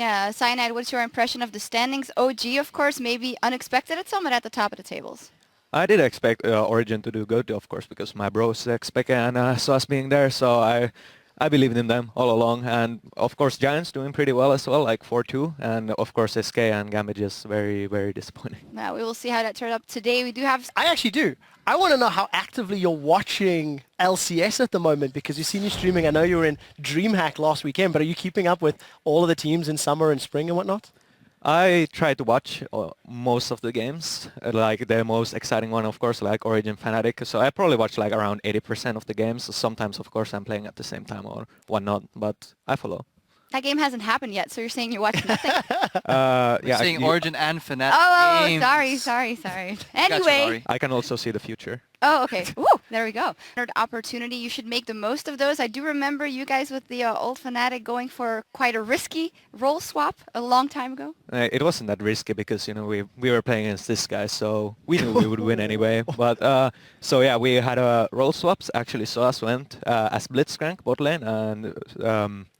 Yeah, Cyanide, what's your impression of the standings? OG, of course, maybe unexpected at some, but at the top of the tables. I did expect Origin to do good, of course, because my bros expect and saw us being there, so I believed in them all along. And of course, Giants doing pretty well as well, like 4-2, and of course SK and Gambit just very, very disappointing. Now we will see how that turns up today. We do have... I actually do. I want to know how actively you're watching LCS at the moment, because you've seen you streaming. I know you were in DreamHack last weekend, but are you keeping up with all of the teams in summer and spring and whatnot? I try to watch most of the games, like the most exciting one, of course, like Origin Fnatic. So I probably watch like around 80% of the games. So sometimes, of course, I'm playing at the same time or whatnot, but I follow. That game hasn't happened yet, so you're saying you're watching nothing? We're seeing Origin and Fnatic Oh, games. sorry. Anyway. I can also see the future. Oh, okay. Woo, there we go. Third opportunity. You should make the most of those. I do remember you guys with the old Fnatic going for quite a risky role swap a long time ago. It wasn't that risky because, you know, we were playing against this guy, so we knew we would win anyway. But so yeah, we had role swaps. Actually, Soas went as Blitzcrank bot lane, and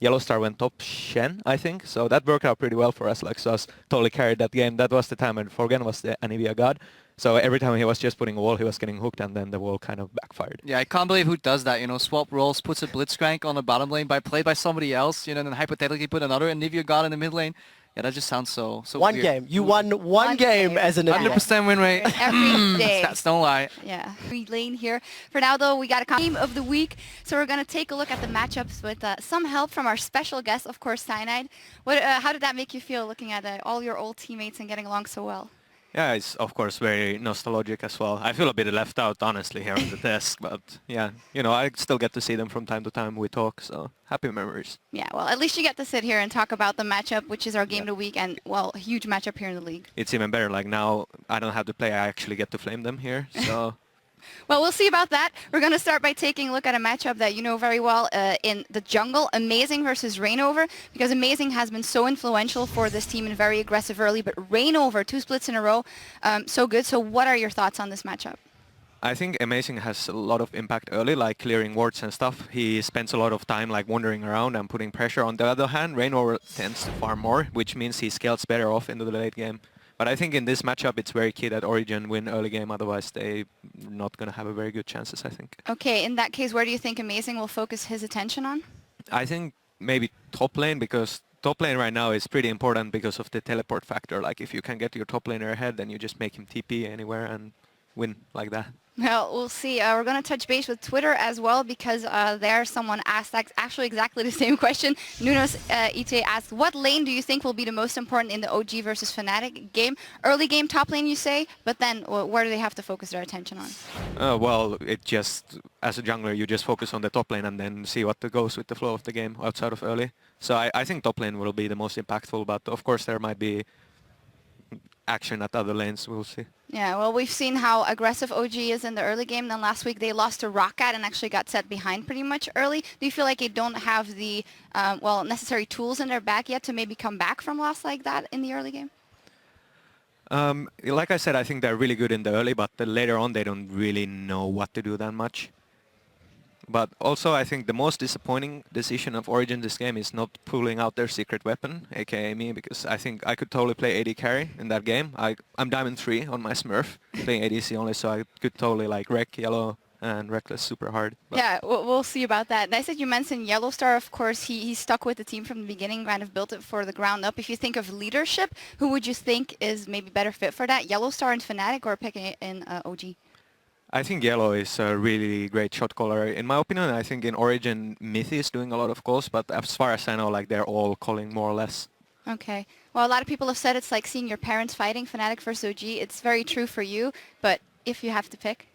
Yellowstar went top Shen, I think. So that worked out pretty well for us. Like Soas totally carried that game. That was the time when Forgan was the Anivia god. So every time he was just putting a wall, he was getting hooked, and then the wall kind of backfired. Yeah, I can't believe who does that, you know, swap roles, puts a Blitzcrank on the bottom lane, played by somebody else, you know, and then hypothetically put another Anivia god in the mid lane. Yeah, that just sounds so one weird. game. You won one game as an 100% win rate. Every day. Stats don't lie. Yeah. Free lane here. For now, though, we got a game of the week. So we're going to take a look at the matchups with some help from our special guest, of course, Cyanide. How did that make you feel looking at all your old teammates and getting along so well? Yeah, it's of course very nostalgic as well. I feel a bit left out, honestly, here on the desk, but yeah, you know, I still get to see them from time to time. We talk, so happy memories. Yeah, well, at least you get to sit here and talk about the matchup, which is our game of the week, and, well, a huge matchup here in the league. It's even better. Like now, I don't have to play. I actually get to flame them here, so... Well, we'll see about that. We're going to start by taking a look at a matchup that you know very well in the jungle, Amazing versus Reignover, because Amazing has been so influential for this team and very aggressive early, but Reignover, 2 splits in a row, so good. So what are your thoughts on this matchup? I think Amazing has a lot of impact early, like clearing wards and stuff. He spends a lot of time like wandering around and putting pressure. On the other hand, Reignover tends to farm more, which means he scales better off into the late game. But I think in this matchup, it's very key that Origin win early game. Otherwise, they're not going to have a very good chances, I think. Okay, in that case, where do you think Amazing will focus his attention on? I think maybe top lane, because top lane right now is pretty important because of the teleport factor. Like, if you can get your top laner ahead, then you just make him TP anywhere and win like that. Well, we'll see. We're going to touch base with Twitter as well, because there someone asked actually exactly the same question. Nunos Ite asked, what lane do you think will be the most important in the OG versus Fnatic game? Early game, top lane, you say, but then where do they have to focus their attention on? Well, it just, as a jungler, you just focus on the top lane and then see what goes with the flow of the game outside of early. So I think top lane will be the most impactful, but of course there might be action at other lanes. We'll see. Yeah, well, we've seen how aggressive OG is in the early game. Then last week they lost to Roccat and actually got set behind pretty much early. Do you feel like they don't have the necessary tools in their bag yet to maybe come back from loss like that in the early game? Like I said, I think they're really good in the early, but later on they don't really know what to do that much. But also, I think the most disappointing decision of Origin this game is not pulling out their secret weapon, aka me, because I think I could totally play AD carry in that game. I'm Diamond 3 on my Smurf, playing ADC only, so I could totally like wreck Yellow and Rekkles super hard. But yeah, we'll see about that. Nice that you mentioned Yellowstar. Of course, he stuck with the team from the beginning, kind of built it for the ground up. If you think of leadership, who would you think is maybe better fit for that? Yellowstar and Fnatic, or picking it in OG? I think Yellow is a really great shot caller. In my opinion, I think in Origin, Mythy is doing a lot of calls, but as far as I know, like they're all calling more or less. Okay. Well, a lot of people have said it's like seeing your parents fighting, Fnatic versus OG. It's very true for you, but if you have to pick?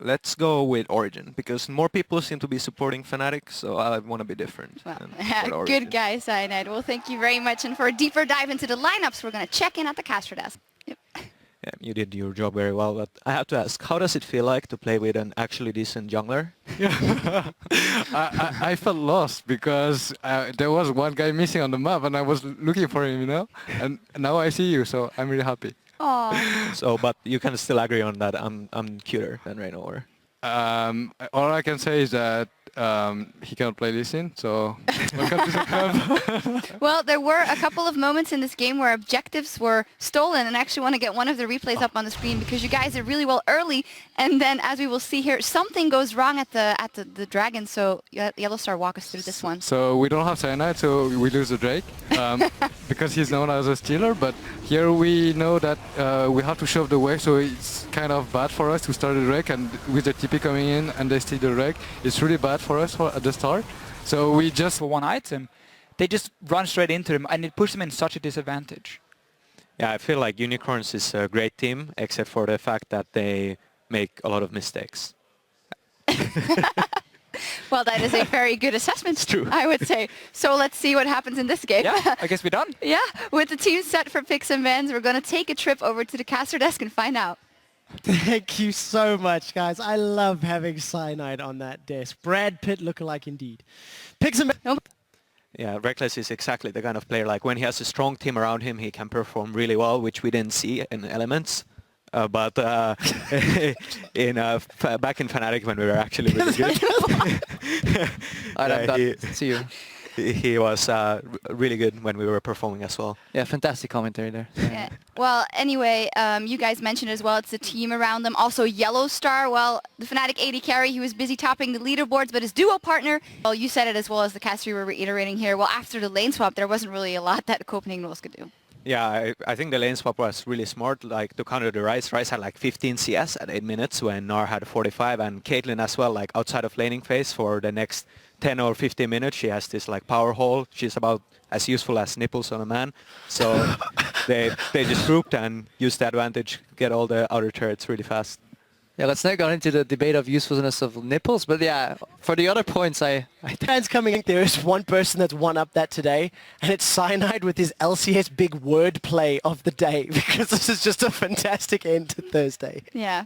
Let's go with Origin, because more people seem to be supporting Fnatic, so I want to be different. Well, good guy, Cyanide. Well, thank you very much. And for a deeper dive into the lineups, we're going to check in at the Castro Desk. Yep. Yeah, you did your job very well, but I have to ask, how does it feel like to play with an actually decent jungler? Yeah. I felt lost because there was one guy missing on the map and I was looking for him, you know? And now I see you, so I'm really happy. Aww. So, but you can still agree on that I'm cuter than Reignover. All I can say is that he cannot play Lee Sin, so welcome to the club. Well, there were a couple of moments in this game where objectives were stolen, and I actually want to get one of the replays up on the screen because you guys did really well early, and then as we will see here, something goes wrong at the Dragon, so Yellowstar, walk us through this one. So we don't have Cyanide, so we lose the Drake because he's known as a stealer, but here we know that we have to shove the way, so it's kind of bad for us to start the Drake, and with the TP coming in and they steal the Drake, it's really bad for us at the start. So we just... For one item, they just run straight into them, and it puts them in such a disadvantage. Yeah, I feel like Unicorns is a great team, except for the fact that they make a lot of mistakes. Well, that is a very good assessment, It's true. I would say. So let's see what happens in this game. Yeah, I guess we're done. Yeah, with the team set for picks and bans, we're going to take a trip over to the Castro Desk and find out. Thank you so much, guys. I love having Cyanide on that desk. Brad Pitt lookalike indeed. Picks and Yeah, Rekkles is exactly the kind of player, like when he has a strong team around him, he can perform really well, which we didn't see in Elements. But back in Fnatic when we were actually really good. I'm done. See you. He was really good when we were performing as well. Yeah, fantastic commentary there. Yeah. Well, anyway, you guys mentioned as well, it's the team around them. Also, Yellowstar, well, the Fnatic AD carry, he was busy topping the leaderboards, but his duo partner, well, you said it as well as the caster you were reiterating here. Well, after the lane swap, there wasn't really a lot that Copenhagen Rules could do. Yeah, I think the lane swap was really smart, like to counter the Ryze. Ryze had like 15 CS at 8 minutes when Nar had 45, and Caitlyn as well, like outside of laning phase for the next 10 or 15 minutes. She has this like power hole. She's about as useful as nipples on a man. So they just grouped and used the advantage, get all the outer turrets really fast. Yeah, let's not go into the debate of usefulness of nipples, but yeah, for the other points, I fans coming in. There is one person that's won up that today, and it's Cyanide with his LCS big word play of the day, because this is just a fantastic end to Thursday. Yeah.